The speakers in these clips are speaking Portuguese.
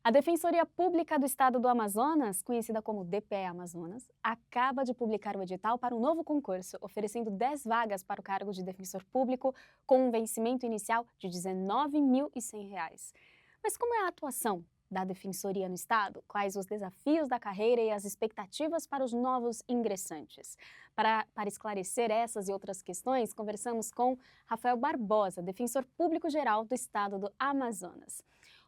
A Defensoria Pública do Estado do Amazonas, conhecida como DPE Amazonas, acaba de publicar o edital para um novo concurso, oferecendo 10 vagas para o cargo de defensor público, com um vencimento inicial de R$ 19.100. Mas como é a atuação da Defensoria no Estado? Quais os desafios da carreira e as expectativas para os novos ingressantes? Para esclarecer essas e outras questões, conversamos com Rafael Barbosa, defensor público-geral do Estado do Amazonas.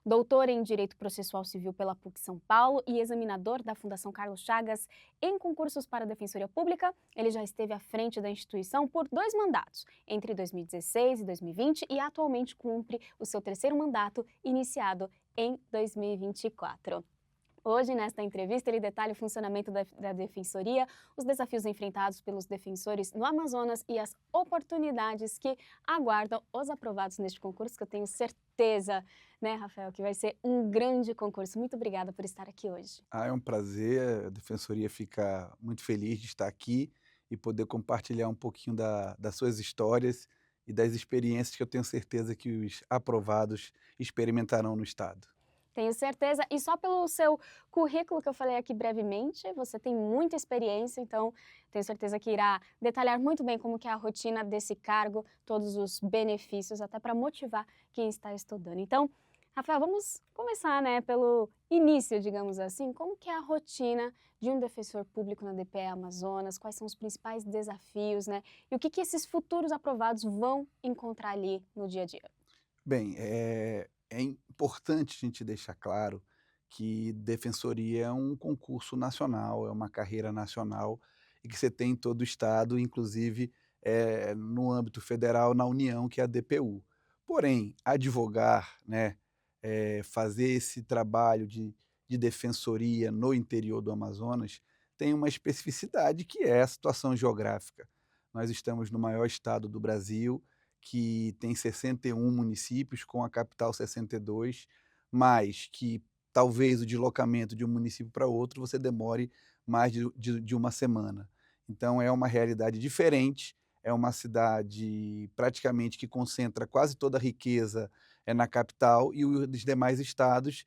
Doutor em Direito Processual Civil pela PUC São Paulo e examinador da Fundação Carlos Chagas em concursos para a Defensoria Pública, ele já esteve à frente da instituição por 2 mandatos, entre 2016 e 2020, e atualmente cumpre o seu terceiro mandato, iniciado em 2024. Hoje, nesta entrevista, ele detalha o funcionamento da Defensoria, os desafios enfrentados pelos defensores no Amazonas e as oportunidades que aguardam os aprovados neste concurso, que eu tenho certeza, né, Rafael, que vai ser um grande concurso. Muito obrigada por estar aqui hoje. É um prazer, a Defensoria fica muito feliz de estar aqui e poder compartilhar um pouquinho das suas histórias e das experiências que eu tenho certeza que os aprovados experimentarão no Estado. Tenho certeza, e só pelo seu currículo que eu falei aqui brevemente, você tem muita experiência, então tenho certeza que irá detalhar muito bem como que é a rotina desse cargo, todos os benefícios, até para motivar quem está estudando. Então, Rafael, vamos começar, né, pelo início, digamos assim. Como que é a rotina de um defensor público na DPE Amazonas? Quais são os principais desafios, né? E o que que esses futuros aprovados vão encontrar ali no dia a dia? Bem, é importante a gente deixar claro que defensoria é um concurso nacional, é uma carreira nacional e que você tem em todo o Estado, inclusive no âmbito federal, na União, que é a DPU. Porém, advogar, né, fazer esse trabalho de defensoria no interior do Amazonas tem uma especificidade que é a situação geográfica. Nós estamos no maior estado do Brasil, que tem 61 municípios, com a capital 62, mas que talvez o deslocamento de um município para outro você demore mais de uma semana. Então é uma realidade diferente, é uma cidade praticamente que concentra quase toda a riqueza na capital e os demais estados,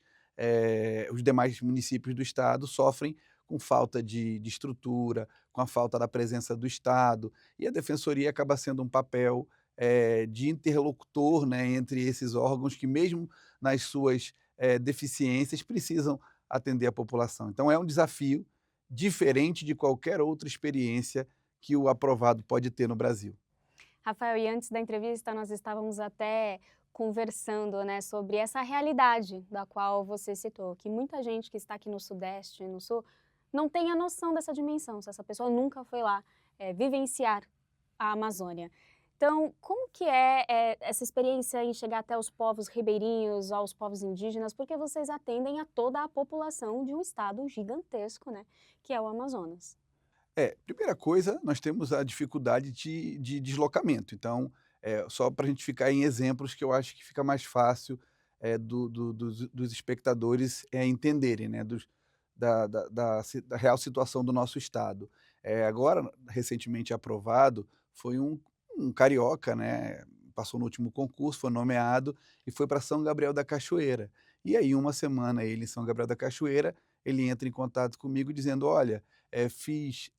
os demais municípios do estado sofrem com falta de estrutura, com a falta da presença do Estado, e a defensoria acaba sendo um papel de interlocutor, né, entre esses órgãos que mesmo nas suas, deficiências precisam atender a população. Então é um desafio diferente de qualquer outra experiência que o aprovado pode ter no Brasil. Rafael, e antes da entrevista nós estávamos até conversando, né, sobre essa realidade da qual você citou, que muita gente que está aqui no Sudeste, no Sul, não tem a noção dessa dimensão, se essa pessoa nunca foi lá vivenciar a Amazônia. Então, como que essa experiência em chegar até os povos ribeirinhos, aos povos indígenas, porque vocês atendem a toda a população de um estado gigantesco, né, que é o Amazonas. Primeira coisa, nós temos a dificuldade de deslocamento, então, só para a gente ficar em exemplos que eu acho que fica mais fácil, dos espectadores, entenderem, né, da real situação do nosso estado. Agora, recentemente aprovado, foi um carioca, né, passou no último concurso, foi nomeado e foi para São Gabriel da Cachoeira. E aí uma semana ele em São Gabriel da Cachoeira, ele entra em contato comigo dizendo: "Olha, fiz,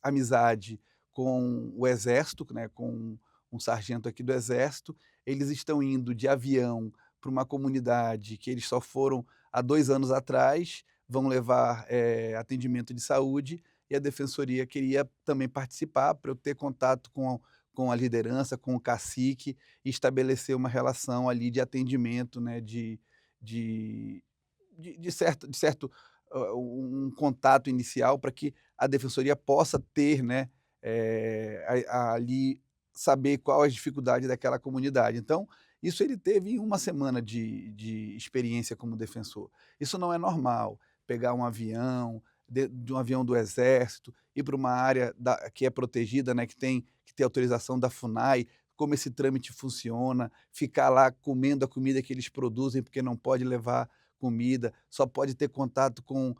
amizade com o exército, né, com um sargento aqui do exército, eles estão indo de avião para uma comunidade que eles só foram há 2 anos atrás, vão levar, atendimento de saúde, e a defensoria queria também participar para eu ter contato com a liderança, com o cacique, e estabelecer uma relação ali de atendimento, né, de de certo, um contato inicial para que a defensoria possa ter, né, ali saber qual as dificuldades daquela comunidade. Então, isso ele teve em uma semana de experiência como defensor. Isso não é normal, pegar um avião, de um avião do exército, ir para uma área que é protegida, né, que tem autorização da FUNAI, como esse trâmite funciona, ficar lá comendo a comida que eles produzem, porque não pode levar comida, só pode ter contato com,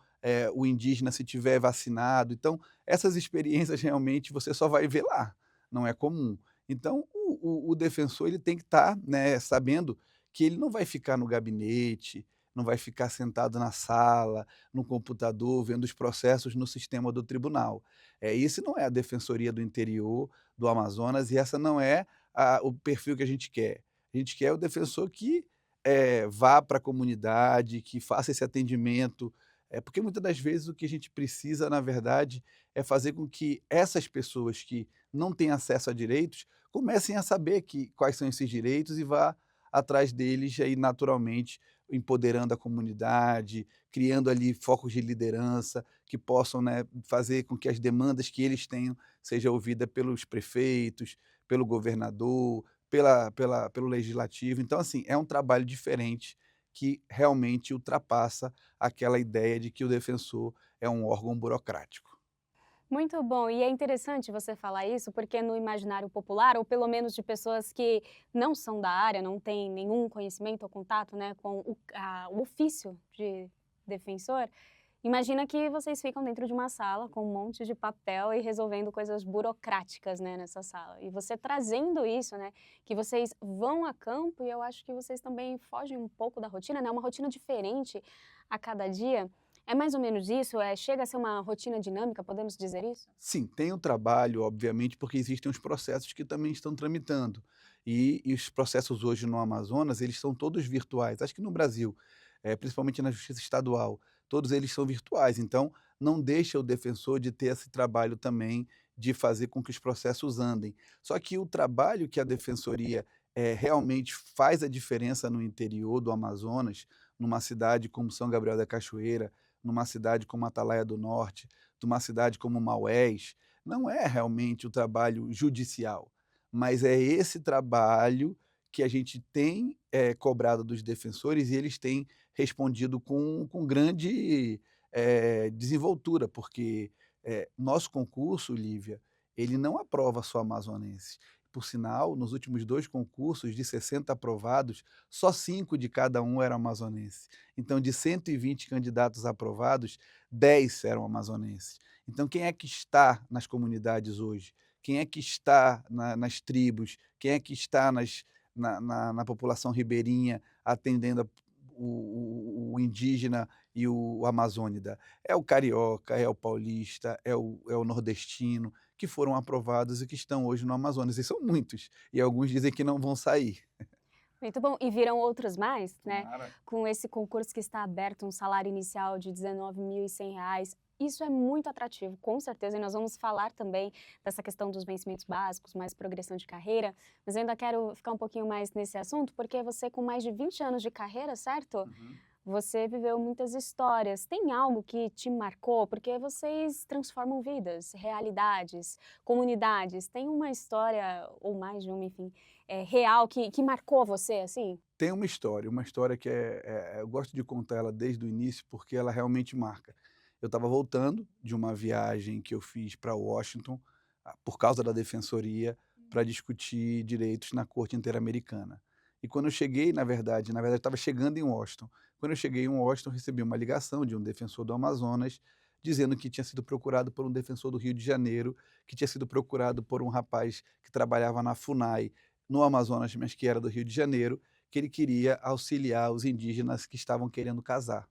o indígena se tiver vacinado. Então, essas experiências realmente você só vai ver lá, não é comum. Então, o defensor ele tem que estar, né, sabendo que ele não vai ficar no gabinete, não vai ficar sentado na sala, no computador, vendo os processos no sistema do tribunal. Isso não é a Defensoria do Interior do Amazonas e essa não é o perfil que a gente quer. A gente quer o defensor que vá para a comunidade, que faça esse atendimento, porque muitas das vezes o que a gente precisa, na verdade, é fazer com que essas pessoas que não têm acesso a direitos comecem a saber quais são esses direitos e vá atrás deles aí naturalmente, empoderando a comunidade, criando ali focos de liderança que possam, né, fazer com que as demandas que eles tenham seja ouvida pelos prefeitos, pelo governador, pelo legislativo. Então, assim, é um trabalho diferente que realmente ultrapassa aquela ideia de que o defensor é um órgão burocrático. Muito bom, e é interessante você falar isso, porque no imaginário popular, ou pelo menos de pessoas que não são da área, não têm nenhum conhecimento ou contato, né, com o ofício de defensor, imagina que vocês ficam dentro de uma sala com um monte de papel e resolvendo coisas burocráticas, né, nessa sala. E você trazendo isso, né, que vocês vão a campo e eu acho que vocês também fogem um pouco da rotina, né, uma rotina diferente a cada dia. É mais ou menos isso? Chega a ser uma rotina dinâmica, podemos dizer isso? Sim, tem o trabalho, obviamente, porque existem os processos que também estão tramitando. E os processos hoje no Amazonas, eles são todos virtuais. Acho que no Brasil, principalmente na justiça estadual, todos eles são virtuais. Então, não deixa o defensor de ter esse trabalho também de fazer com que os processos andem. Só que o trabalho que a defensoria realmente faz a diferença no interior do Amazonas, numa cidade como São Gabriel da Cachoeira, numa cidade como Atalaia do Norte, de uma cidade como Maués, não é realmente o trabalho judicial, mas é esse trabalho que a gente tem, cobrado dos defensores e eles têm respondido com grande, desenvoltura, porque, nosso concurso, Lívia, ele não aprova só amazonenses. Por sinal, nos últimos 2 concursos, de 60 aprovados, só 5 de cada um eram amazonenses. Então, de 120 candidatos aprovados, 10 eram amazonenses. Então, quem é que está nas comunidades hoje? Quem é que está nas tribos? Quem é que está na população ribeirinha atendendo o indígena e o amazônida? É o carioca, é o paulista, é o nordestino, que foram aprovados e que estão hoje no Amazonas. E são muitos, e alguns dizem que não vão sair. Muito bom. E virão outros mais, né? Tomara. Com esse concurso que está aberto, um salário inicial de R$ 19.100. Isso é muito atrativo, com certeza, e nós vamos falar também dessa questão dos vencimentos básicos, mais progressão de carreira, mas eu ainda quero ficar um pouquinho mais nesse assunto, porque você com mais de 20 anos de carreira, certo? Uhum. Você viveu muitas histórias. Tem algo que te marcou? Porque vocês transformam vidas, realidades, comunidades. Tem uma história, ou mais de uma, enfim, real que marcou você, assim? Tem uma história que eu gosto de contar ela desde o início, porque ela realmente marca. Eu estava voltando de uma viagem que eu fiz para Washington, por causa da defensoria, para discutir direitos na Corte Interamericana. E quando eu cheguei, na verdade estava chegando em Washington. Quando eu cheguei em Washington, recebi uma ligação de um defensor do Amazonas, dizendo que tinha sido procurado por um defensor do Rio de Janeiro, que tinha sido procurado por um rapaz que trabalhava na FUNAI, no Amazonas, mas que era do Rio de Janeiro, que ele queria auxiliar os indígenas que estavam querendo casar.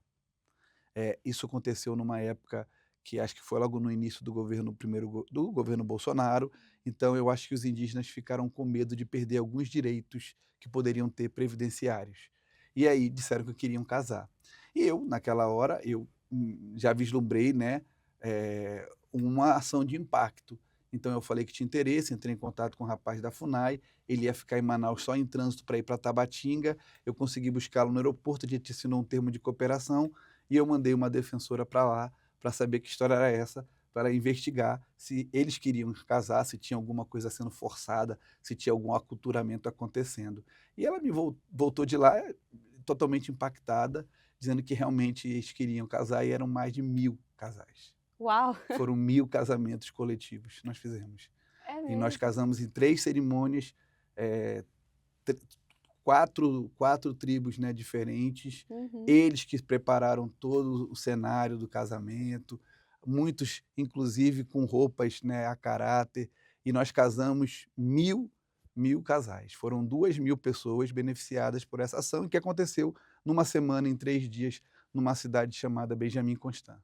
Isso aconteceu numa época que acho que foi logo no início do governo do governo Bolsonaro, então eu acho que os indígenas ficaram com medo de perder alguns direitos que poderiam ter previdenciários. E aí disseram que queriam casar. E eu, naquela hora, já vislumbrei, né, uma ação de impacto. Então eu falei que tinha interesse, entrei em contato com o rapaz da FUNAI, ele ia ficar em Manaus só em trânsito para ir para Tabatinga, eu consegui buscá-lo no aeroporto, a gente assinou um termo de cooperação, e eu mandei uma defensora para lá, para saber que história era essa, para investigar se eles queriam casar, se tinha alguma coisa sendo forçada, se tinha algum aculturamento acontecendo. E ela me voltou de lá totalmente impactada, dizendo que realmente eles queriam casar e eram mais de 1.000 casais. Uau! Foram 1.000 casamentos coletivos que nós fizemos. É E nós mesmo? casamos em 3 cerimônias, eh, tr 4 tribos, né, diferentes. Uhum. Eles que prepararam todo o cenário do casamento, muitos inclusive com roupas, né, a caráter, e nós casamos 1.000 casais. Foram 2.000 pessoas beneficiadas por essa ação, e que aconteceu numa semana, em 3 dias, numa cidade chamada Benjamin Constant.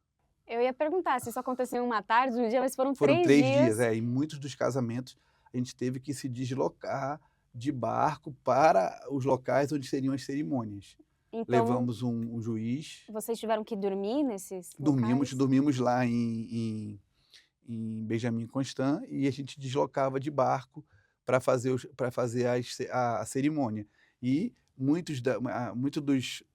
Eu ia perguntar se isso aconteceu em uma tarde, um dia, mas foram Foram 3 3 dias, dias. e muitos dos casamentos a gente teve que se deslocar de barco para os locais onde seriam as cerimônias. Então, Levamos um juiz, vocês tiveram que dormir nesses dormimos locais? dormimos lá em Benjamin Constant e a gente deslocava de barco para fazer a cerimônia. E muitos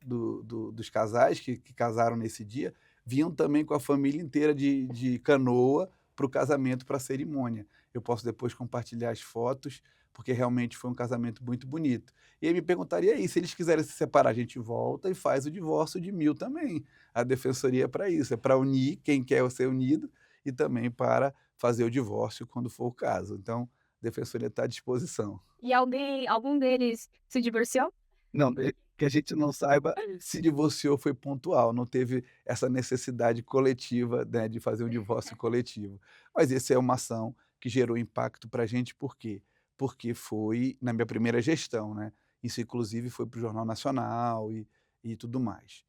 dos casais que casaram nesse dia vinham também com a família inteira de canoa para o casamento, para a cerimônia. Eu posso depois compartilhar as fotos, porque realmente foi um casamento muito bonito. E aí me perguntaria aí, se eles quiserem se separar, a gente volta e faz o divórcio de 1000 também. A defensoria é para isso, é para unir quem quer ser unido e também para fazer o divórcio quando for o caso. Então, a defensoria está à disposição. E algum deles se divorciou? Não, que a gente não saiba, se divorciou foi pontual, não teve essa necessidade coletiva, né, de fazer um divórcio coletivo. Mas essa é uma ação que gerou impacto para a gente, por quê? Porque foi na minha primeira gestão, né? Isso inclusive foi para o Jornal Nacional e tudo mais.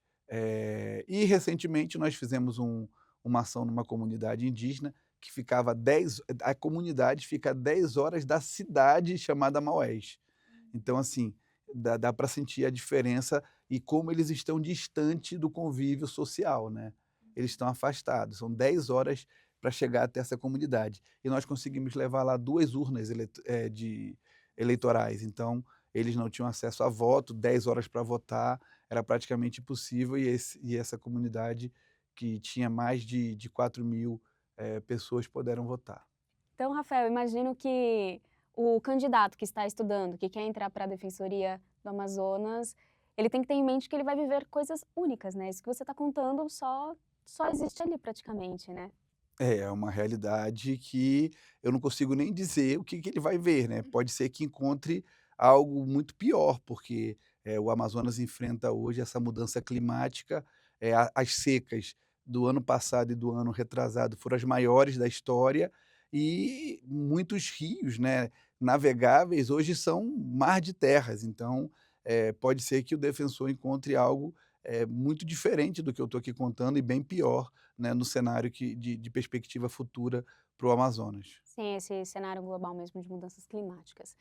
E recentemente nós fizemos uma ação numa comunidade indígena que ficava 10, a comunidade fica a 10 horas da cidade chamada Maués. Então, assim, dá para sentir a diferença e como eles estão distante do convívio social, né. Eles estão afastados, são 10 horas para chegar até essa comunidade. E nós conseguimos levar lá 2 urnas eleitorais, então eles não tinham acesso a voto, 10 horas para votar, era praticamente impossível e essa comunidade, que tinha mais de 4.000, pessoas, puderam votar. Então, Rafael, imagino que o candidato que está estudando, que quer entrar para a Defensoria do Amazonas, ele tem que ter em mente que ele vai viver coisas únicas, né? Isso que você está contando só existe ali praticamente, né? É uma realidade que eu não consigo nem dizer o que que ele vai ver, né. Pode ser que encontre algo muito pior, porque, o Amazonas enfrenta hoje essa mudança climática, as secas do ano passado e do ano retrasado foram as maiores da história, e muitos rios, né, navegáveis hoje são mar de terras, então, pode ser que o defensor encontre algo, muito diferente do que eu estou aqui contando e bem pior, né, no cenário de perspectiva futura para o Amazonas. Sim, esse cenário global mesmo de mudanças climáticas.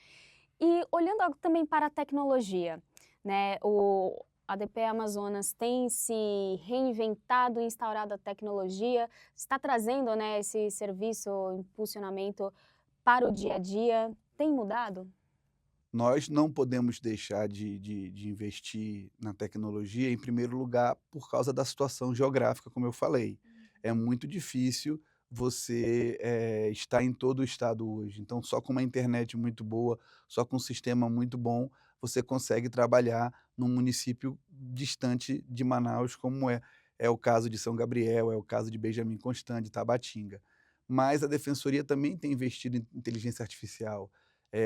E olhando também para a tecnologia, né, o ADP Amazonas tem se reinventado e instaurado a tecnologia, está trazendo, né, esse serviço, impulsionamento para o dia a dia, tem mudado? Nós não podemos deixar de investir na tecnologia, em primeiro lugar, por causa da situação geográfica, como eu falei. É muito difícil você, estar em todo o estado hoje. Então, só com uma internet muito boa, só com um sistema muito bom, você consegue trabalhar num município distante de Manaus, como é o caso de São Gabriel, é o caso de Benjamin Constant, de Tabatinga. Mas a defensoria também tem investido em inteligência artificial.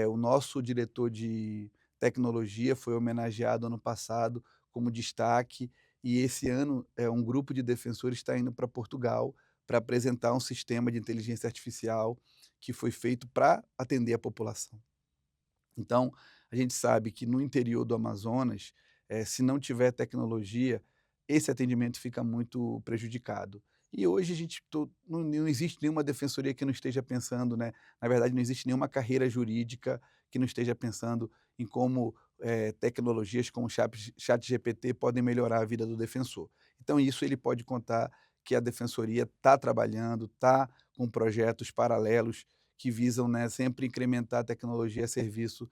O nosso diretor de tecnologia foi homenageado ano passado como destaque, e esse ano, um grupo de defensores está indo para Portugal para apresentar um sistema de inteligência artificial que foi feito para atender a população. Então, a gente sabe que no interior do Amazonas, se não tiver tecnologia, esse atendimento fica muito prejudicado. E hoje a gente não existe nenhuma defensoria que não esteja pensando, né, na verdade não existe nenhuma carreira jurídica que não esteja pensando em como, tecnologias como o ChatGPT podem melhorar a vida do defensor. Então isso ele pode contar que a defensoria está trabalhando, está com projetos paralelos que visam, né, sempre incrementar a tecnologia a serviço,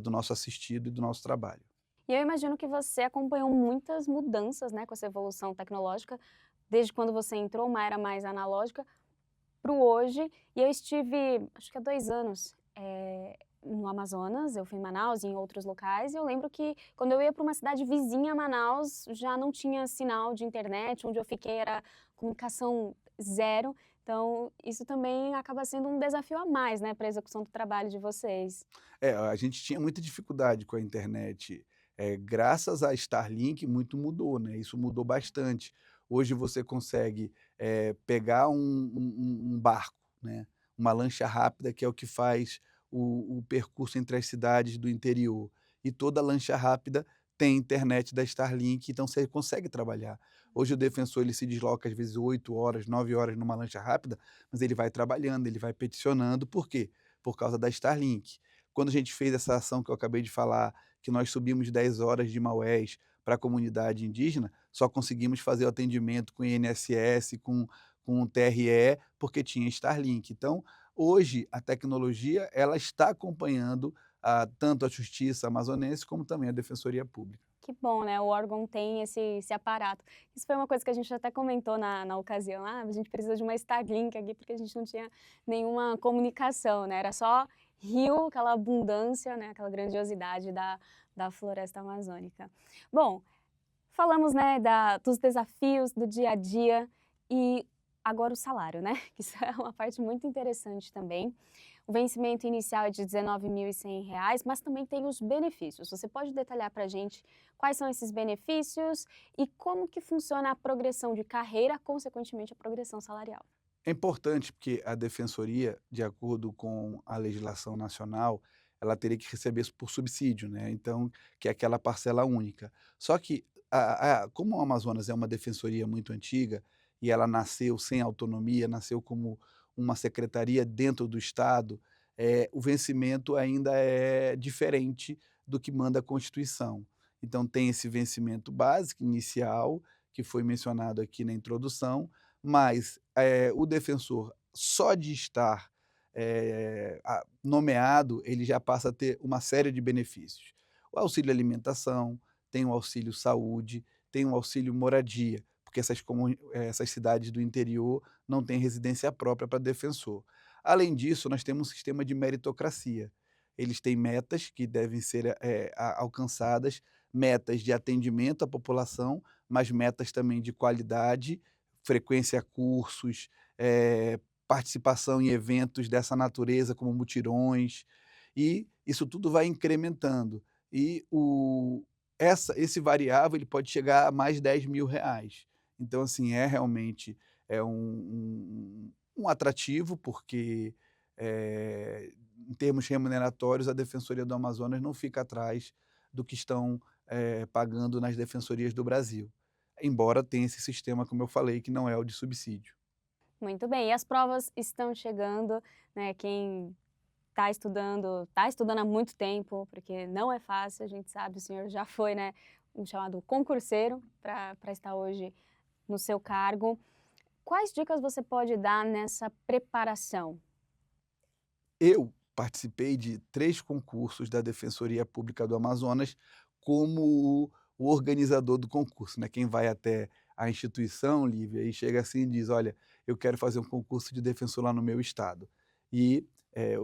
do nosso assistido e do nosso trabalho. E eu imagino que você acompanhou muitas mudanças, né, com essa evolução tecnológica, desde quando você entrou, uma era mais analógica, para o hoje. E eu estive, acho que há 2 anos, no Amazonas, eu fui em Manaus e em outros locais, e eu lembro que quando eu ia para uma cidade vizinha a Manaus, já não tinha sinal de internet, onde eu fiquei era comunicação zero. Então isso também acaba sendo um desafio a mais, né, para a execução do trabalho de vocês. A gente tinha muita dificuldade com a internet. Graças a Starlink muito mudou, né, isso mudou bastante. Hoje você consegue, pegar um barco, né, uma lancha rápida que é o que faz o percurso entre as cidades do interior, e toda lancha rápida tem internet da Starlink, então você consegue trabalhar. Hoje o defensor ele se desloca às vezes 8 horas, 9 horas numa lancha rápida, mas ele vai trabalhando, ele vai peticionando, por quê? Por causa da Starlink. Quando a gente fez essa ação que eu acabei de falar, que nós subimos 10 horas de Maués para a comunidade indígena, só conseguimos fazer o atendimento com INSS, com o TRE, porque tinha Starlink. Então, hoje, a tecnologia ela está acompanhando tanto a justiça amazonense como também a defensoria pública. Que bom, né, o órgão tem esse aparato. Isso foi uma coisa que a gente até comentou na ocasião, a gente precisa de uma Starlink aqui, porque a gente não tinha nenhuma comunicação, né, era só rio, aquela abundância, né, aquela grandiosidade da floresta amazônica. Bom, falamos, né, dos desafios do dia a dia e agora o salário, né, que isso é uma parte muito interessante também. O vencimento inicial é de R$ 19.100, mas também tem os benefícios. Você pode detalhar para a gente quais são esses benefícios e como que funciona a progressão de carreira, consequentemente a progressão salarial? É importante porque a defensoria, de acordo com a legislação nacional, ela teria que receber isso por subsídio, né, então, que é aquela parcela única. Só que como o Amazonas é uma defensoria muito antiga, e ela nasceu sem autonomia, nasceu como uma secretaria dentro do estado, o vencimento ainda é diferente do que manda a Constituição. Então tem esse vencimento básico, inicial, que foi mencionado aqui na introdução, mas o defensor, só de estar nomeado, ele já passa a ter uma série de benefícios. O auxílio alimentação, tem o auxílio saúde, tem o auxílio moradia, porque essas cidades do interior não têm residência própria para defensor. Além disso, nós temos um sistema de meritocracia. Eles têm metas que devem ser alcançadas, metas de atendimento à população, mas metas também de qualidade, frequência a cursos, participação em eventos dessa natureza, como mutirões, e isso tudo vai incrementando. E esse variável ele pode chegar a mais R$ 10.000. Então, assim, realmente um atrativo, porque, em termos remuneratórios, a Defensoria do Amazonas não fica atrás do que estão pagando nas defensorias do Brasil, embora tenha esse sistema, como eu falei, que não é o de subsídio. Muito bem, e as provas estão chegando, né, quem está estudando há muito tempo, porque não é fácil, a gente sabe, o senhor já foi, né, um chamado concurseiro para estar hoje no seu cargo. Quais dicas você pode dar nessa preparação? Eu participei de 3 concursos da Defensoria Pública do Amazonas como o organizador do concurso, né, quem vai até a instituição, Lívia, e chega assim e diz: "Olha, eu quero fazer um concurso de defensor lá no meu estado". E,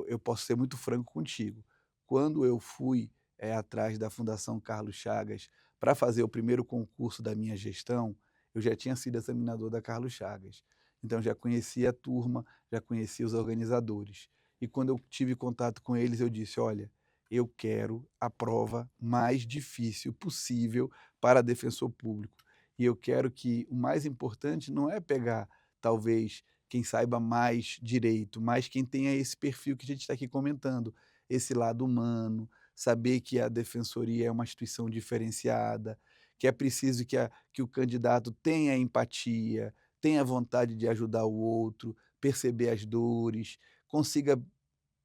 eu posso ser muito franco contigo, quando eu fui, atrás da Fundação Carlos Chagas para fazer o primeiro concurso da minha gestão, eu já tinha sido examinador da Carlos Chagas. Então já conhecia a turma, já conhecia os organizadores. E quando eu tive contato com eles, eu disse: "Olha, eu quero a prova mais difícil possível para defensor público. E eu quero que o mais importante não é pegar, talvez, quem saiba mais direito, mas quem tenha esse perfil que a gente está aqui comentando, esse lado humano, saber que a defensoria é uma instituição diferenciada, que é preciso que o candidato tenha empatia, tenha vontade de ajudar o outro, perceber as dores, consiga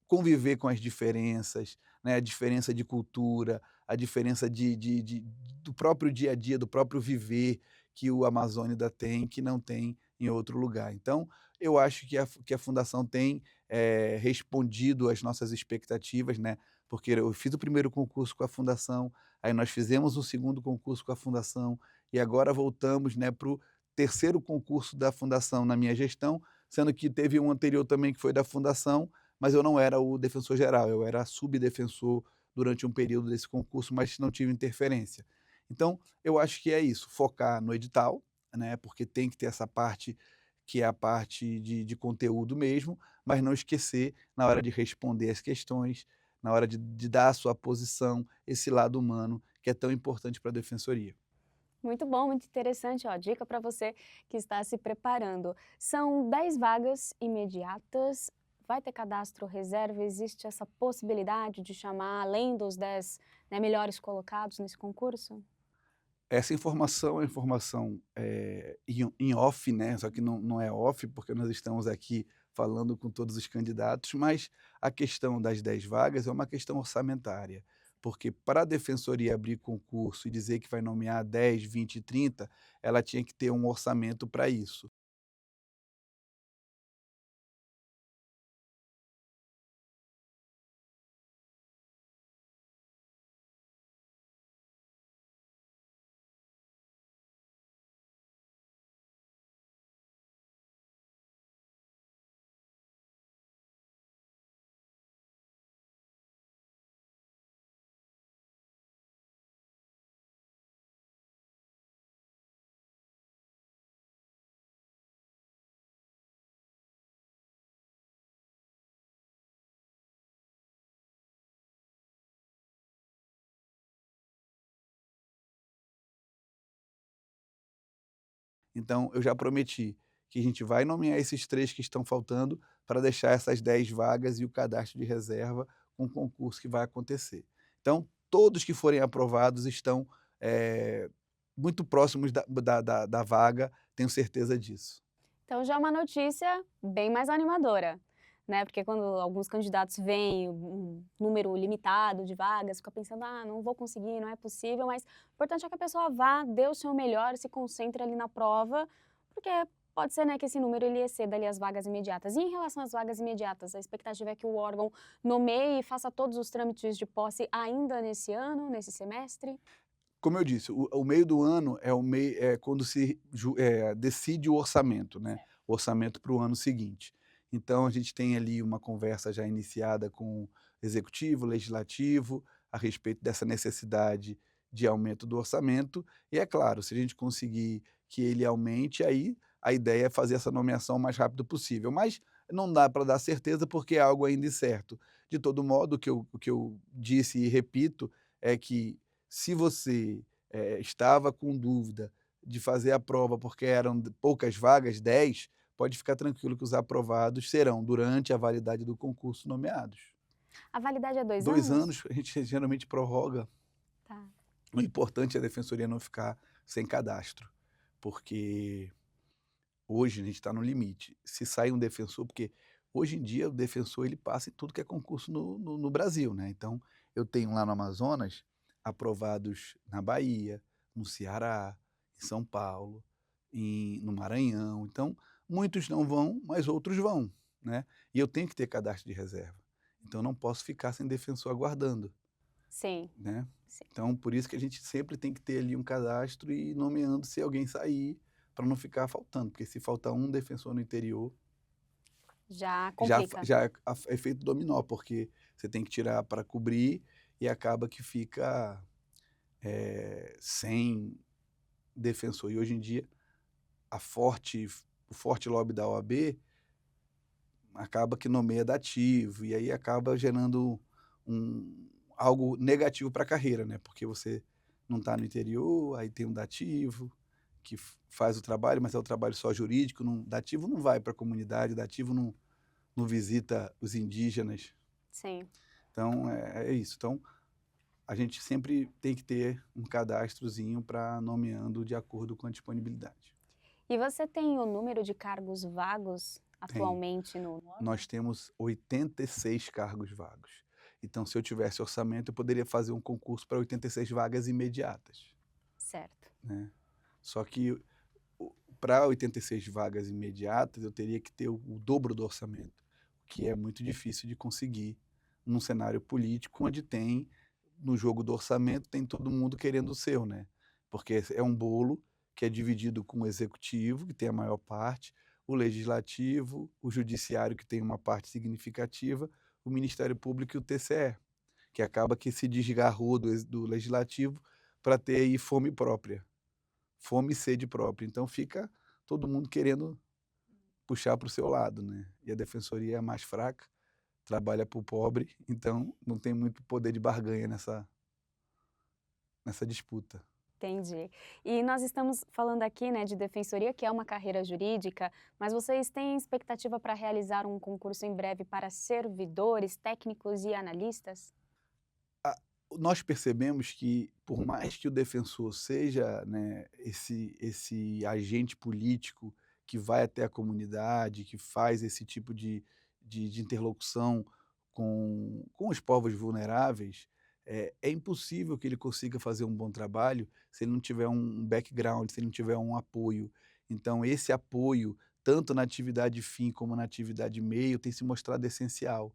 conviver com as diferenças, né, a diferença de cultura, a diferença do próprio dia a dia, do próprio viver que o amazônida tem, que não tem em outro lugar. Então, eu acho que a fundação tem, respondido às nossas expectativas, né, porque eu fiz o primeiro concurso com a fundação, aí nós fizemos o segundo concurso com a fundação, e agora voltamos, né, para o terceiro concurso da fundação na minha gestão, sendo que teve um anterior também que foi da fundação, mas eu não era o defensor geral, eu era subdefensor durante um período desse concurso, mas não tive interferência. Então, eu acho que é isso, focar no edital, né, porque tem que ter essa parte que é a parte de conteúdo mesmo, mas não esquecer, na hora de responder as questões, na hora de dar a sua posição, esse lado humano que é tão importante para a defensoria. Muito bom, muito interessante, ó, dica para você que está se preparando. São 10 vagas imediatas, vai ter cadastro reserva, existe essa possibilidade de chamar além dos 10 né, melhores colocados nesse concurso? Essa informação é informação em off, né? Só que não é off, porque nós estamos aqui falando com todos os candidatos, mas a questão das 10 vagas é uma questão orçamentária, porque para a defensoria abrir concurso e dizer que vai nomear 10, 20 e 30, ela tinha que ter um orçamento para isso. Então, eu já prometi que a gente vai nomear esses 3 que estão faltando para deixar essas 10 vagas e o cadastro de reserva com o concurso que vai acontecer. Então, todos que forem aprovados estão, muito próximos da vaga, tenho certeza disso. Então já é uma notícia bem mais animadora, né, porque quando alguns candidatos veem um número limitado de vagas, fica pensando: "Ah, não vou conseguir, não é possível", mas o importante é que a pessoa vá, dê o seu melhor, se concentre ali na prova, porque pode ser, né, que esse número ele exceda ali as vagas imediatas. E em relação às vagas imediatas, a expectativa é que o órgão nomeie e faça todos os trâmites de posse ainda nesse ano, nesse semestre? Como eu disse, o meio do ano é quando decide o orçamento, né, Certo. o orçamento para o ano seguinte. Então a gente tem ali uma conversa já iniciada com o executivo, legislativo, a respeito dessa necessidade de aumento do orçamento e é claro, se a gente conseguir que ele aumente, aí a ideia é fazer essa nomeação o mais rápido possível, mas não dá para dar certeza, porque é algo ainda incerto. De todo modo, o que eu disse e repito é que se você, estava com dúvida de fazer a prova porque eram poucas vagas, 10, pode ficar tranquilo que os aprovados serão, durante a validade do concurso, nomeados. A validade é 2 2 anos? anos a gente geralmente prorroga, Tá. o importante é a defensoria não ficar sem cadastro, porque hoje a gente está no limite. Se sai um defensor, porque hoje em dia o defensor ele passa em tudo que é concurso no Brasil, né? Então eu tenho lá no Amazonas aprovados na Bahia, no Ceará, em São Paulo, no Maranhão. Então muitos não vão, mas outros vão, né? E eu tenho que ter cadastro de reserva. Então eu não posso ficar sem defensor aguardando, Sim, né? sim. Então por isso que a gente sempre tem que ter ali um cadastro e ir nomeando se alguém sair, para não ficar faltando, porque se faltar um defensor no interior, Já já complica. já é efeito dominó, porque você tem que tirar para cobrir e acaba que fica, sem defensor. E hoje em dia a forte o forte lobby da OAB acaba que nomeia dativo, e aí acaba gerando algo negativo para a carreira, né, porque você não está no interior, aí tem um dativo que faz o trabalho, mas é o trabalho só jurídico, dativo não vai para a comunidade, dativo não visita os indígenas. Sim. Então é isso. Então a gente sempre tem que ter um cadastrozinho para nomeando de acordo com a disponibilidade. E você tem o número de cargos vagos Tem. atualmente no órgão? Nós temos 86 cargos vagos. Então, se eu tivesse orçamento, eu poderia fazer um concurso para 86 vagas imediatas, Certo. né. Só que para 86 vagas imediatas, eu teria que ter o dobro do orçamento, o que é muito difícil de conseguir num cenário político onde tem, no jogo do orçamento, tem todo mundo querendo o seu, né. Porque é um bolo que é dividido com o executivo, que tem a maior parte, o legislativo, o judiciário, que tem uma parte significativa, o Ministério Público e o TCE, que acaba que se desgarrou do legislativo para ter aí fome própria, fome e sede própria. Então fica todo mundo querendo puxar para o seu lado, né. E a defensoria é a mais fraca, trabalha para o pobre, então não tem muito poder de barganha nessa disputa. Entendi. E nós estamos falando aqui, né, de defensoria, que é uma carreira jurídica, mas vocês têm expectativa para realizar um concurso em breve para servidores, técnicos e analistas? nós percebemos que, por mais que o defensor seja, né, esse agente político que vai até a comunidade, que faz esse tipo de interlocução com os povos vulneráveis, é impossível que ele consiga fazer um bom trabalho se ele não tiver um background, se ele não tiver um apoio. Então, esse apoio, tanto na atividade fim como na atividade meio, tem se mostrado essencial.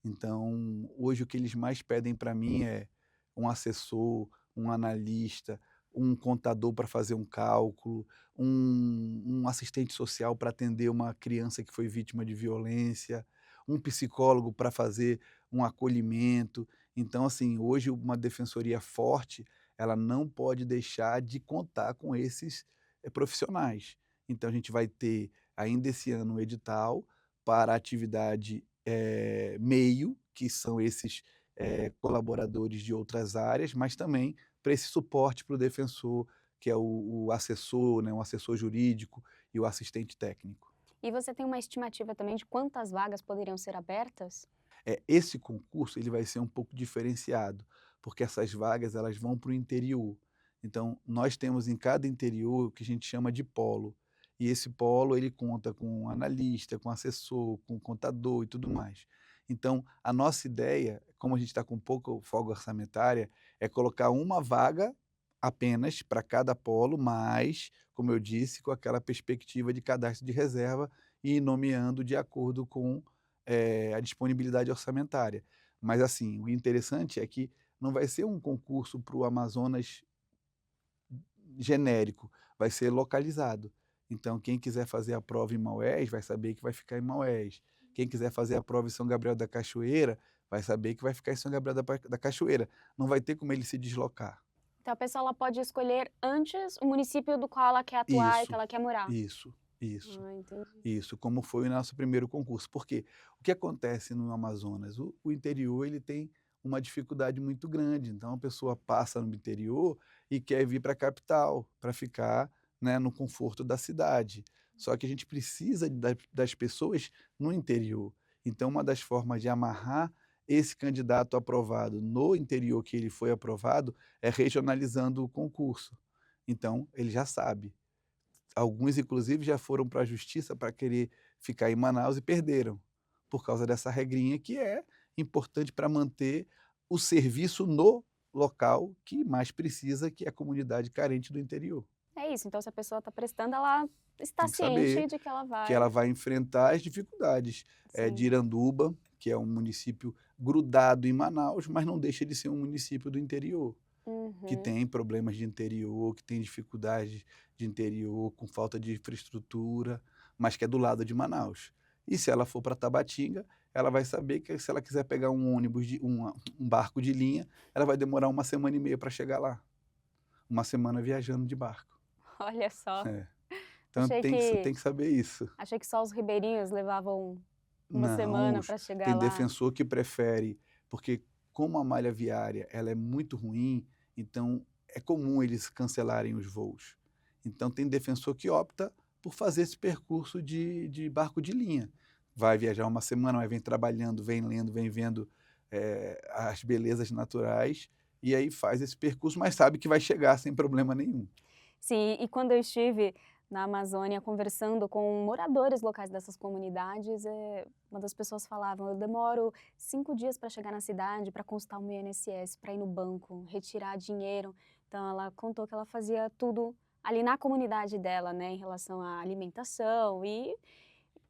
Então, hoje o que eles mais pedem para mim é um assessor, um analista, um contador para fazer um cálculo, um assistente social para atender uma criança que foi vítima de violência, um psicólogo para fazer um acolhimento. Então, assim, hoje uma defensoria forte, ela não pode deixar de contar com esses profissionais. Então, a gente vai ter ainda esse ano um edital para a atividade meio, que são esses colaboradores de outras áreas, mas também para esse suporte para o defensor, que é o assessor, né, o assessor jurídico e o assistente técnico. E você tem uma estimativa também de quantas vagas poderiam ser abertas? Esse concurso ele vai ser um pouco diferenciado, porque essas vagas elas vão para o interior. Então, nós temos em cada interior o que a gente chama de polo. E esse polo ele conta com um analista, com assessor, com contador e tudo mais. Então, a nossa ideia, como a gente está com pouca folga orçamentária, é colocar uma vaga apenas para cada polo, mas, como eu disse, com aquela perspectiva de cadastro de reserva e ir nomeando de acordo com a disponibilidade orçamentária. Mas, assim, o interessante é que não vai ser um concurso para o Amazonas genérico, vai ser localizado. Então, quem quiser fazer a prova em Maués, vai saber que vai ficar em Maués. Quem quiser fazer a prova em São Gabriel da Cachoeira, vai saber que vai ficar em São Gabriel da Cachoeira. Não vai ter como ele se deslocar. Então a pessoa ela pode escolher antes o município do qual ela quer atuar e que Isso, ela quer morar. isso, isso. Ah, entendi. Isso, como foi o nosso primeiro concurso. Porque o que acontece no Amazonas? O interior ele tem uma dificuldade muito grande. Então, a pessoa passa no interior e quer vir para a capital, para ficar, né, no conforto da cidade. Só que a gente precisa das pessoas no interior. Então, uma das formas de amarrar esse candidato aprovado no interior que ele foi aprovado é regionalizando o concurso. Então, ele já sabe. Alguns, inclusive, já foram para a justiça para querer ficar em Manaus e perderam, por causa dessa regrinha que é importante para manter o serviço no local que mais precisa, que é a comunidade carente do interior. É isso, então se a pessoa está prestando, ela está Tem que ciente saber de que ela que vai. ela vai enfrentar as dificuldades de Sim. Iranduba, que é um município grudado em Manaus, mas não deixa de ser um município do interior, que Uhum. tem problemas de interior, que tem dificuldades de interior, com falta de infraestrutura, mas que é do lado de Manaus. E se ela for para Tabatinga, ela vai saber que se ela quiser pegar um ônibus, um barco de linha, ela vai demorar 1 semana e meia para chegar lá. 1 semana viajando de barco. Olha só. É. Então Achei tem que, que saber isso. achei que só os ribeirinhos levavam uma Não, semana para chegar tem lá. defensor que prefere, porque como a malha viária ela é muito ruim, então é comum eles cancelarem os voos. Então tem defensor que opta por fazer esse percurso de barco de linha. Vai viajar 1 semana, mas vem trabalhando, vem lendo, vem vendo as belezas naturais, e aí faz esse percurso, mas sabe que vai chegar sem problema nenhum. Sim, e quando eu estive na Amazônia conversando com moradores locais dessas comunidades, uma das pessoas falavam: eu demoro 5 dias para chegar na cidade, para consultar o meu INSS, para ir no banco, retirar dinheiro. Então ela contou que ela fazia tudo ali na comunidade dela, né, em relação à alimentação e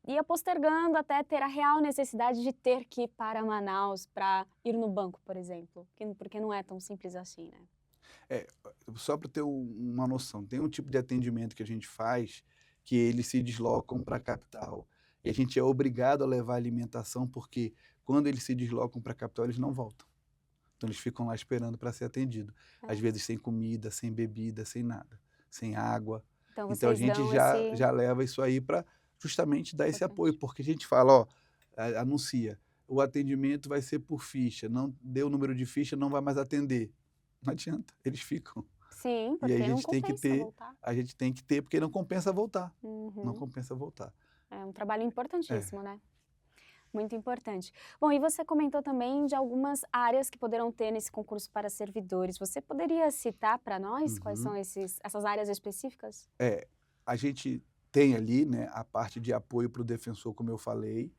ia postergando até ter a real necessidade de ter que ir para Manaus para ir no banco, por exemplo, porque não é tão simples assim, né. É, só para ter uma noção, tem um tipo de atendimento que a gente faz que eles se deslocam para a capital. E a gente é obrigado a levar alimentação, porque quando eles se deslocam para a capital, eles não voltam. Então eles ficam lá esperando para ser atendido. Às É. vezes sem comida, sem bebida, sem nada, sem água. Então Então a vocês gente dão já leva isso aí para justamente dar esse apoio, importante. porque a gente fala, ó, anuncia, o atendimento vai ser por ficha, não deu o número de ficha, não vai mais atender. Não adianta, eles ficam. Sim, E a porque não gente tem que compensa ter voltar. a gente tem que ter, porque não compensa voltar, não Uhum. compensa voltar. É um trabalho É. importantíssimo, né. Muito importante. Bom, e você comentou também de algumas áreas que poderão ter nesse concurso para servidores. Você poderia citar para nós quais são Uhum. essas áreas específicas? É, a gente tem ali, né, a parte de apoio para o defensor, como eu falei,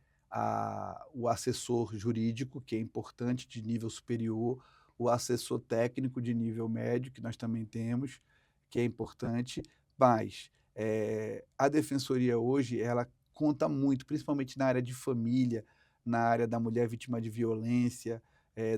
o assessor jurídico, que é importante, de nível superior, o assessor técnico de nível médio, que nós também temos, que é importante, mas a defensoria hoje, ela conta muito, principalmente na área de família, na área da mulher vítima de violência,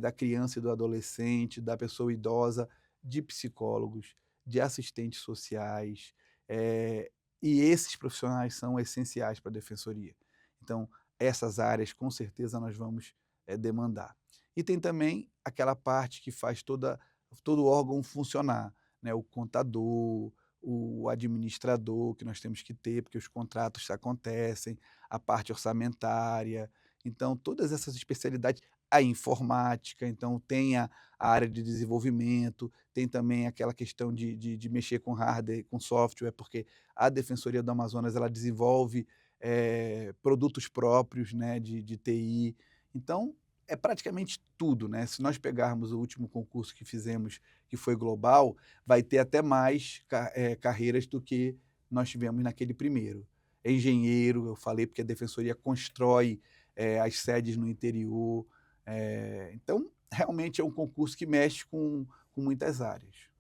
da criança e do adolescente, da pessoa idosa, de psicólogos, de assistentes sociais, eh, e esses profissionais são essenciais para a defensoria. Então, essas áreas, com certeza, nós vamos, demandar. E tem também aquela parte que faz todo o órgão funcionar, né, o contador, o administrador que nós temos que ter, porque os contratos acontecem, a parte orçamentária. Então, todas essas especialidades, a informática, então tem a área de desenvolvimento, tem também aquela questão de mexer com hardware, com software, porque a Defensoria do Amazonas ela desenvolve produtos próprios, né, de TI. Então, é praticamente tudo, né? Se nós pegarmos o último concurso que fizemos, que foi global, vai ter até mais carreiras do que nós tivemos naquele primeiro. Engenheiro, eu falei, porque a Defensoria constrói as sedes no interior. Então, realmente é um concurso que mexe com muitas áreas.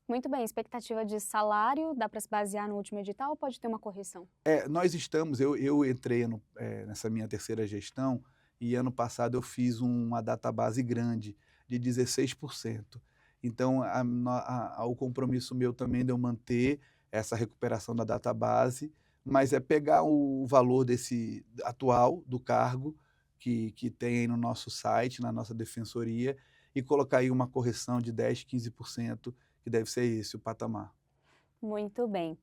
Muito bem, expectativa de salário, dá para se basear no último edital ou pode ter uma correção? Nós estamos eu entrei nessa minha terceira gestão, e ano passado eu fiz uma database grande, de 16%. Então o compromisso meu também de eu manter essa recuperação da database, mas é pegar o valor desse atual do cargo, que tem aí no nosso site, na nossa defensoria, e colocar aí uma correção de 10, 15%, que deve ser esse o patamar. Muito bem.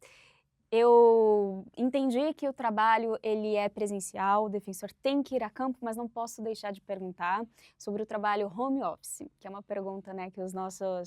Eu entendi que o trabalho ele é presencial, o defensor tem que ir a campo, mas não posso deixar de perguntar sobre o trabalho home office, que é uma pergunta, né, que nossa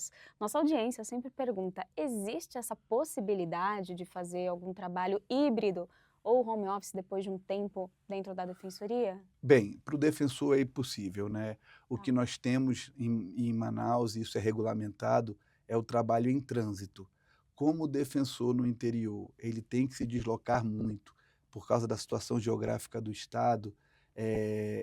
audiência sempre pergunta. Existe essa possibilidade de fazer algum trabalho híbrido ou home office depois de um tempo dentro da defensoria? Bem, para o defensor é impossível, né. O Tá. que nós temos em Manaus, e isso é regulamentado, é o trabalho em trânsito. Como o defensor no interior, ele tem que se deslocar muito, por causa da situação geográfica do estado,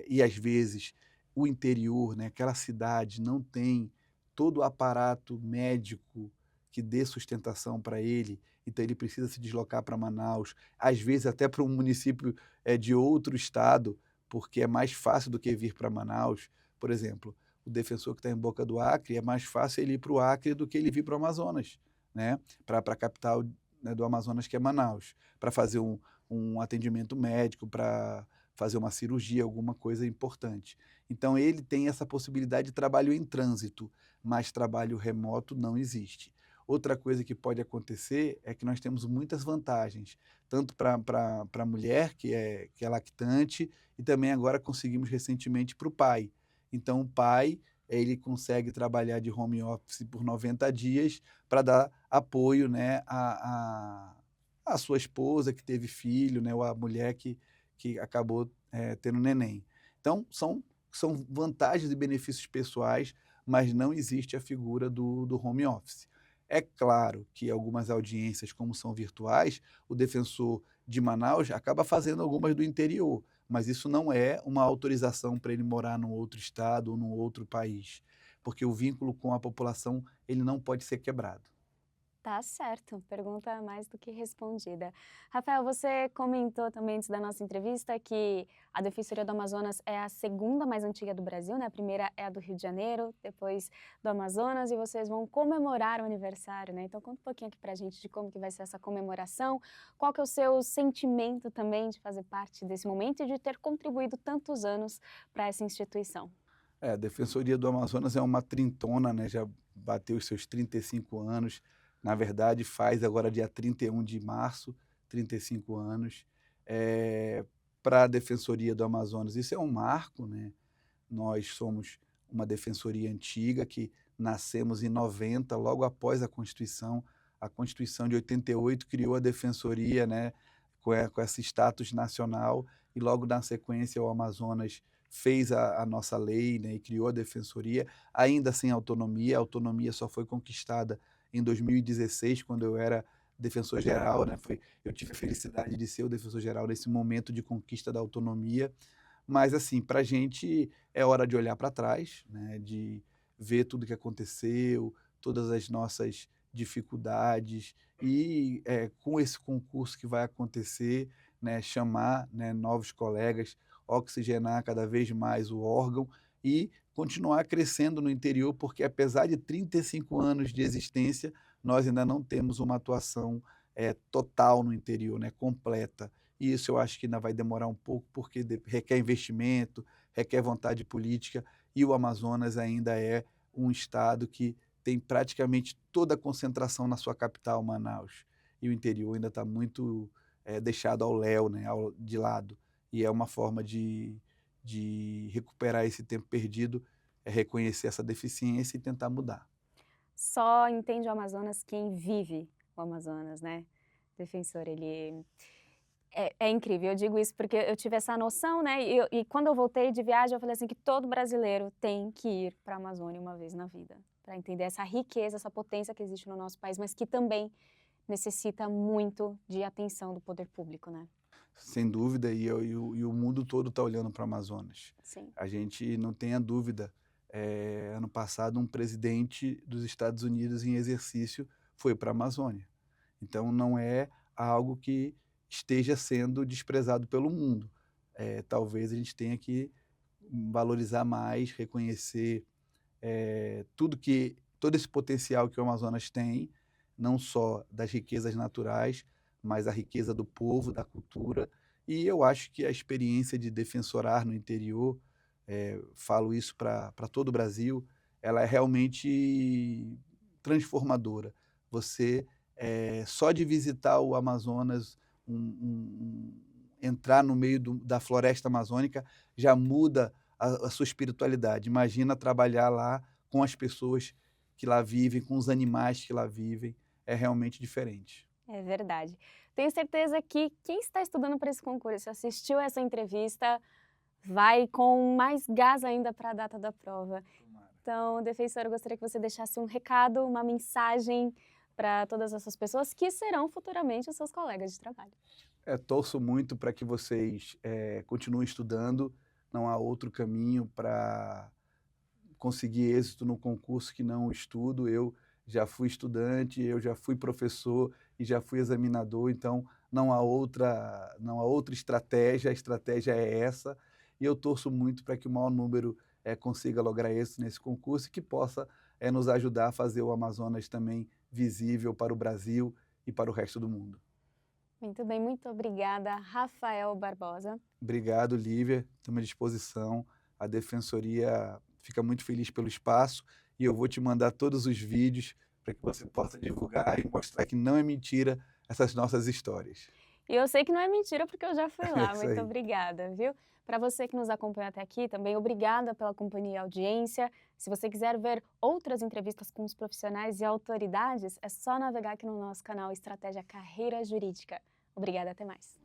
e às vezes o interior, né, aquela cidade não tem todo o aparato médico que dê sustentação para ele, então ele precisa se deslocar para Manaus, às vezes até para um município, de outro estado, porque é mais fácil do que vir para Manaus. Por exemplo, o defensor que está em Boca do Acre, é mais fácil ele ir para o Acre do que ele vir para o Amazonas, né, para a capital, né, do Amazonas, que é Manaus, para fazer um atendimento médico, para fazer uma cirurgia, alguma coisa importante. Então ele tem essa possibilidade de trabalho em trânsito, mas trabalho remoto não existe. Outra coisa que pode acontecer é que nós temos muitas vantagens, tanto para a mulher que é lactante, e também agora conseguimos recentemente para o pai. Então o pai, ele consegue trabalhar de home office por 90 dias para dar apoio, né, à sua esposa que teve filho, né, ou à mulher que acabou, tendo neném. Então são vantagens e benefícios pessoais, mas não existe a figura do home office. É claro que algumas audiências, como são virtuais, o defensor de Manaus acaba fazendo algumas do interior, mas isso não é uma autorização para ele morar num outro estado ou num outro país, porque o vínculo com a população, ele não pode ser quebrado. Tá certo, pergunta mais do que respondida. Rafael, você comentou também antes da nossa entrevista que a Defensoria do Amazonas é a segunda mais antiga do Brasil, né? A primeira é a do Rio de Janeiro, depois do Amazonas, e vocês vão comemorar o aniversário, né? Então conta um pouquinho aqui pra gente de como que vai ser essa comemoração, qual que é o seu sentimento também de fazer parte desse momento e de ter contribuído tantos anos para essa instituição. A Defensoria do Amazonas é uma trintona, né, já bateu os seus 35 anos. Na verdade, faz agora dia 31 de março, 35 anos. Para a Defensoria do Amazonas, isso é um marco, né. Nós somos uma defensoria antiga que nascemos em 90, logo após a Constituição. A Constituição de 88 criou a defensoria, né, com esse status nacional, e logo na sequência o Amazonas fez a nossa lei, né, e criou a defensoria, ainda sem autonomia. A autonomia só foi conquistada em 2016, quando eu era defensor-geral, né? Eu tive a felicidade de ser o defensor-geral nesse momento de conquista da autonomia. Mas, assim, para a gente é hora de olhar para trás, né, de ver tudo que aconteceu, todas as nossas dificuldades e, com esse concurso que vai acontecer, né, chamar, né, novos colegas, oxigenar cada vez mais o órgão e continuar crescendo no interior, porque apesar de 35 anos de existência, nós ainda não temos uma atuação, total no interior, né, completa. E isso eu acho que ainda vai demorar um pouco, porque requer investimento, requer vontade política, e o Amazonas ainda é um estado que tem praticamente toda a concentração na sua capital, Manaus. E o interior ainda está muito deixado ao léu, né, de lado. E é uma forma de recuperar esse tempo perdido, é reconhecer essa deficiência e tentar mudar. Só entende o Amazonas quem vive o Amazonas, né? Defensor, ele é incrível. Eu digo isso porque eu tive essa noção, né? E quando eu voltei de viagem, eu falei assim que todo brasileiro tem que ir para a Amazônia uma vez na vida, para entender essa riqueza, essa potência que existe no nosso país, mas que também necessita muito de atenção do poder público, né? Sem dúvida, e o mundo todo está olhando para o Amazonas. Sim. A gente não tem a dúvida. Ano passado, um presidente dos Estados Unidos em exercício foi para a Amazônia. Então, não é algo que esteja sendo desprezado pelo mundo. Talvez a gente tenha que valorizar mais, reconhecer todo esse potencial que o Amazonas tem, não só das riquezas naturais, mas a riqueza do povo, da cultura. E eu acho que a experiência de defensorar no interior, falo isso para todo o Brasil, ela é realmente transformadora. Você, só de visitar o Amazonas, entrar no meio da floresta amazônica, já muda a sua espiritualidade. Imagina trabalhar lá com as pessoas que lá vivem, com os animais que lá vivem, é realmente diferente. É verdade. Tenho certeza que quem está estudando para esse concurso, assistiu essa entrevista, vai com mais gás ainda para a data da prova. Então, defensor, eu gostaria que você deixasse um recado, uma mensagem para todas essas pessoas que serão futuramente os seus colegas de trabalho. Torço muito para que vocês continuem estudando, não há outro caminho para conseguir êxito no concurso que não o estudo. Eu já fui estudante, eu já fui professor e já fui examinador, então não há outra estratégia, a estratégia é essa, e eu torço muito para que o maior número consiga lograr êxito nesse concurso e que possa nos ajudar a fazer o Amazonas também visível para o Brasil e para o resto do mundo. Muito bem, muito obrigada, Rafael Barbosa. Obrigado, Lívia, estamos à disposição. A Defensoria fica muito feliz pelo espaço e eu vou te mandar todos os vídeos para que você possa divulgar e mostrar que não é mentira essas nossas histórias. E eu sei que não é mentira porque eu já fui lá. Isso Muito aí. obrigada, viu? Para você que nos acompanhou até aqui, também obrigada pela companhia e audiência. Se você quiser ver outras entrevistas com os profissionais e autoridades, é só navegar aqui no nosso canal Estratégia Carreira Jurídica. Obrigada, até mais.